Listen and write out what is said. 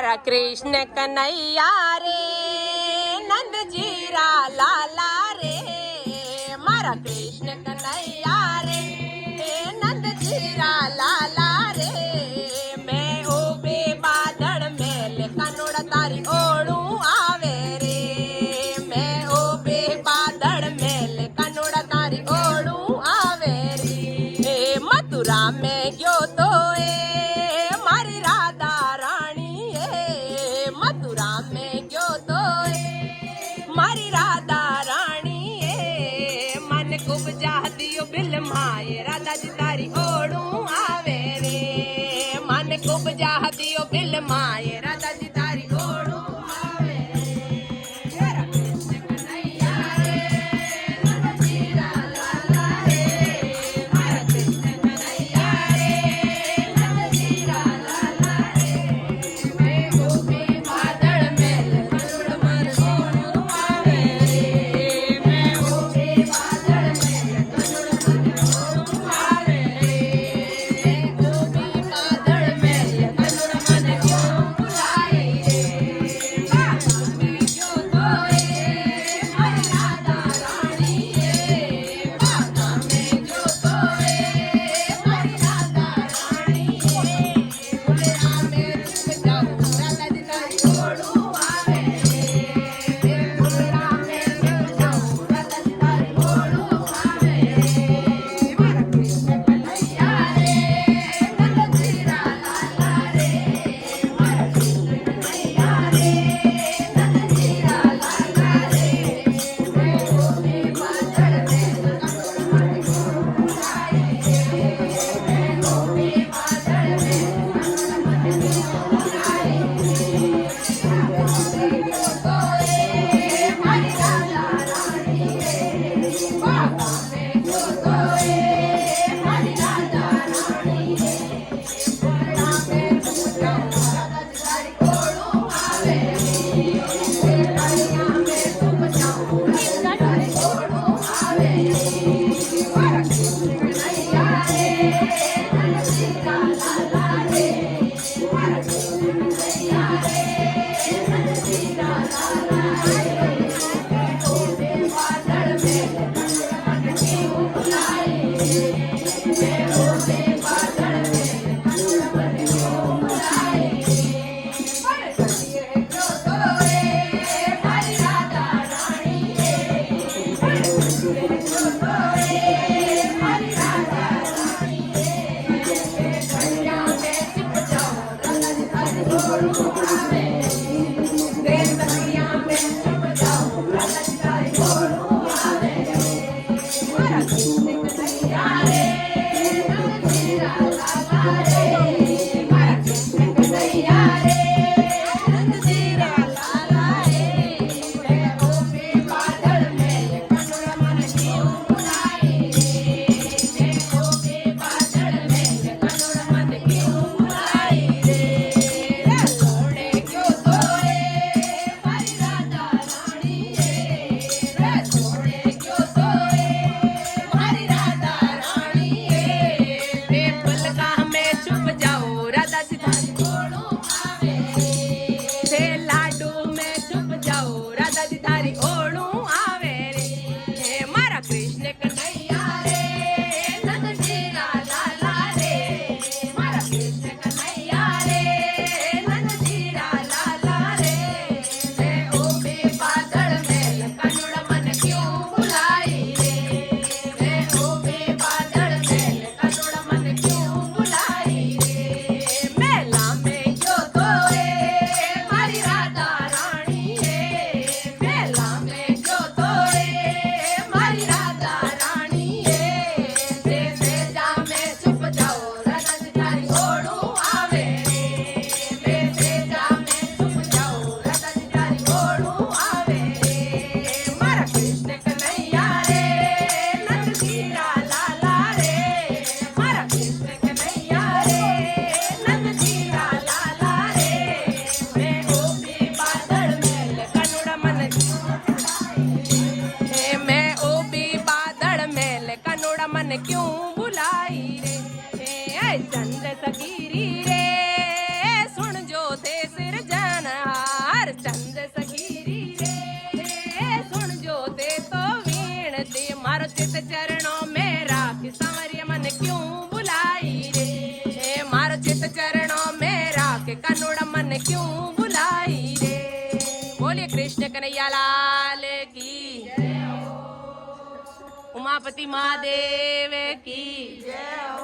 कृष्ण कन्हैया रे नंद जीरा लाला रे मारा कृष्ण कन्हैया रे नंद जीरा लाला रे मैं ओबे बादल मेल कनोड़ तारी ओड़ू आवे रे मैं ओबे बादल मेल कनोड़ तारी ओड़ू आवे रे मथुरा में गयो तो मारी राधा रानी मथुरा में गयो तो मारी राधा रानी मन कुबजा दियो बिल माए राधा जी तारी ओड़ू आवे रे मन कुबजा दियो बिल माए राधा जी तारी ओड़ू आवे रे कृष्ण कन्हैया रे नंद जीरा लाला रे मारा कृष्ण कन्हैया रे नंद जीरा लाला रे मैं गोपी बादल मेल करुण मन ओड़ू आवे रे मैं गोपी बादल मेल करुण मन ओड़ू आवे रे मैं गोपी बादल मेल करुण मन ओड़ू आए रे बाबा में जो तो मारी राधा रानी बाबा में जो तो मारी राधा रानी फुलरा में रुक जाओ राधा जी तारी ओड़ू आवे रे फुलरा में रुक जाओ राधा जी तारी ओड़ू आवे मारा कृष्ण कन्हैया रे नंद जीरा लाला रे मारा कृष्ण कन्हैया रे नंद जीरा लाला रे मैं गोपी बादल में करुण मन ओड़ू आए रे मैं गोपी बादल में करुण मन ओड़ू आए मारी राधा रानी बाबा में जो तो मारी राधा रानी फुलरा में रुक जाओ राधा जी तारी ओड़ू आवे फुलरिया में रुक जाओ राधा जी तारी ओड़ू आवे मारा कृष्ण कन्हैया रे नंद जीरा लाला रे मारा कृष्ण कन्हैया रे नंद जीरा लाला रे मैं ओबे बादल मेल करुण मन ओड़ू आए मैं ओबे बादल मेल करुण मन ओड़ू आए पर करिए जो तो मारी राधा रानी पर करिए जो तो मारी राधा रानी घड़िया में छिप जाओ राधा जी तारी ओड़ू आवे दे मारो चित चरणों में राख सांवरिया मन क्यों बुलाई रे हे मारो चित चरणों में राख कनुड़ा मन क्यों बुलाई रे। बोलिए कृष्ण कन्हैया लाल की जय हो। उमापति महादेव की जय हो।